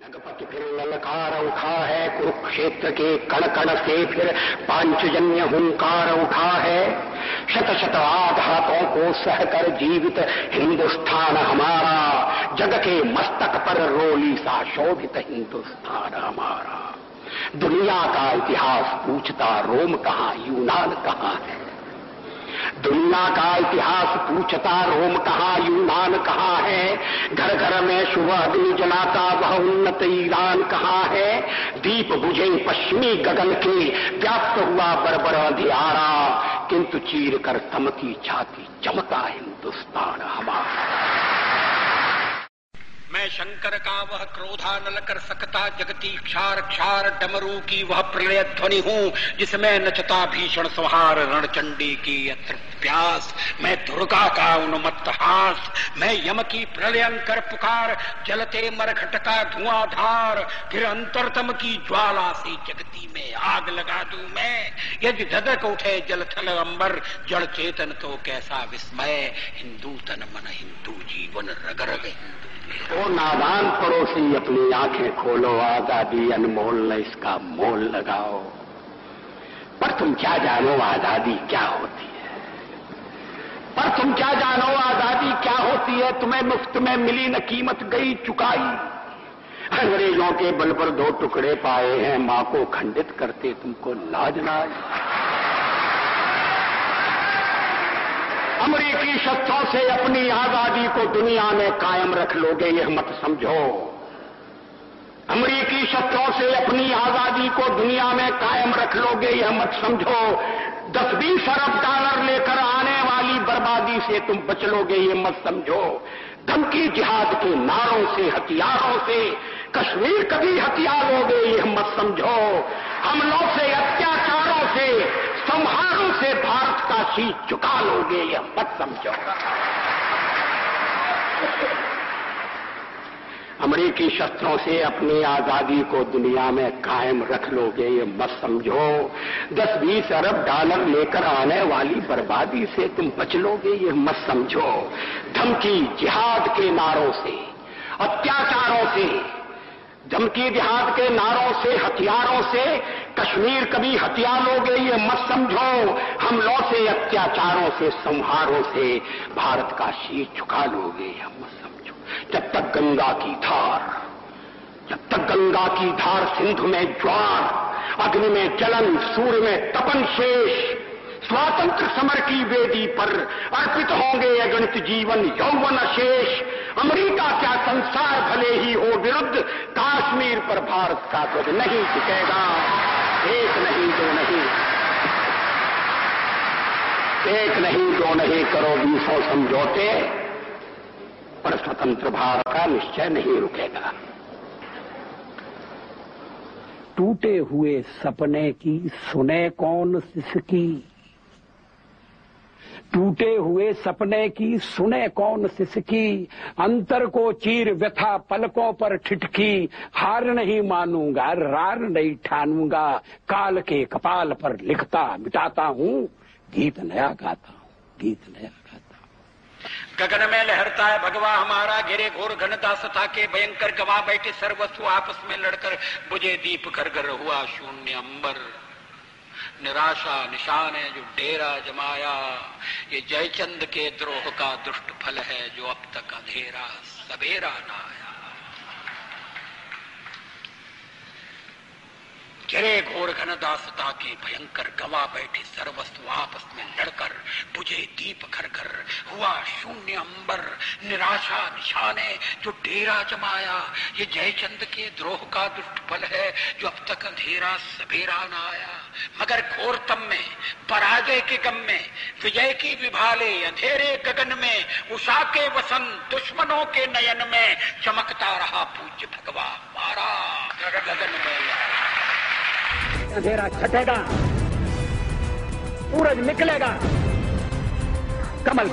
जगपति फिर ललकार उठा है, कुरुक्षेत्र के कण कण से फिर पांचजन्य हुंकार उठा है। शत शत आघातों को सहकर जीवित हिंदुस्तान हमारा, जग के मस्तक पर रोली सा शोभित हिंदुस्तान हमारा। दुनिया का इतिहास पूछता रोम कहां, यूनान कहां है। दुनिया का इतिहास पूछता रोम कहां, यूनान कहां है। घर घर में शुभ अग्नि जलाता वह उन्नत ईरान कहां है। दीप बुझे पश्चिमी गगन के, व्याप्त हुआ बरबर अंधियारा, किंतु चीर कर तमकी छाती चमका हिंदुस्तान हमारा। मैं शंकर का वह क्रोधा नल कर सकता, जगती क्षार क्षार डमरू की वह प्रलय ध्वनि हूँ, जिसमें नचता भीषण संहार रणचंडी की अतृप्त प्यास। मैं दुर्गा का उन्मत्त हास, मैं यम की प्रलयंकर पुकार, जलते मरघट का धुआंधार, फिर अंतरतम की ज्वाला से जगती में आग लगा दूं मैं। यदि धधक उठे जल थल अंबर, जड़ चेतन तो कैसा विस्मय। हिंदू तन मन हिंदू जीवन रग रग हिंदू। ओ नादान पड़ोसी अपनी आंखें खोलो, आजादी अनमोल न इसका मोल लगाओ। पर तुम क्या जानो आजादी क्या होती है, पर तुम क्या जानो आजादी क्या होती है। तुम्हें मुफ्त में मिली न कीमत गई चुकाई। अंग्रेजों के बल पर 2 टुकड़े पाए हैं, मां को खंडित करते तुमको लाज ना आई। अमेरिकी शस्त्रों से अपनी आजादी को दुनिया में कायम रख लोगे यह मत समझो। अमेरिकी शस्त्रों से अपनी आजादी को दुनिया में कायम रख लोगे यह मत समझो। 10-20 अरब डॉलर लेकर आने वाली बर्बादी से तुम बच लोगे यह मत समझो। धमकी जिहाद के नारों से, हथियारों से कश्मीर कभी हथिया लोगे यह मत समझो। हमलों से, अत्याचारों से, संहारों से भारत का शीश झुका लोगे यह मत समझो। अमेरिकी शस्त्रों से अपनी आजादी को दुनिया में कायम रख लोगे ये मत समझो। 10-20 अरब डॉलर लेकर आने वाली बर्बादी से तुम बच लोगे ये मत समझो। धमकी जिहाद के नारों से, अत्याचारों से, धमकी जिहाद के नारों से, हथियारों से कश्मीर कभी हथिया लोगे ये मत समझो। हमलों से, अत्याचारों से, संहारों से भारत का शीश झुका लोगे यह मत समझो। जब तक गंगा की धार, जब तक गंगा की धार सिंधु में ज्वार, अग्नि में जलन, सूर्य में तपन शेष, स्वातंत्र समर की वेदी पर अर्पित होंगे अगणित जीवन यौवन अशेष। अमेरिका क्या संसार भले ही हो विरुद्ध, कश्मीर पर भारत का ध्वज नहीं झुकेगा। एक नहीं दो नहीं, एक नहीं दो नहीं करो 20 समझौते, पर स्वतंत्र भारत का निश्चय नहीं रुकेगा। टूटे हुए सपने की सुने कौन सिसकी, टूटे हुए सपने की सुने कौन सिसकी। अंतर को चीर व्यथा पलकों पर ठिठकी, हार नहीं मानूंगा रार नहीं ठानूंगा। काल के कपाल पर लिखता मिटाता हूँ, गीत नया गाता हूँ, गीत नया गाता हूँ। गगन में लहरता है भगवा हमारा, गिरे घोर घनदासता के भयंकर गवा बैठे सर्वस्व आपस में लड़कर, बुझे दीप घर हुआ शून्य अंबर। निराशा निशान है जो डेरा जमाया, ये जयचंद के द्रोह का दुष्ट फल है जो अब तक अंधेरा सवेरा ना आया। गिरे घोर घनदासता के भयंकर गवा बैठे सर्वस्व आपस में लड़कर, बुझे दीप घर हुआ शून्य अंबर। निराशा निशाने जो डेरा जमाया, ये जयचंद के द्रोह का दुष्ट फल है जो अब तक अंधेरा सवेरा न आया। मगर घोरतम में, पराजय के गम में, विजय की विभाले अंधेरे गगन में, उषा के वसंत दुश्मनों के नयन में, चमकता रहा पूज्य भगवा हमारा गगन में। अंधेरा छटेगा, सूरज निकलेगा, कमल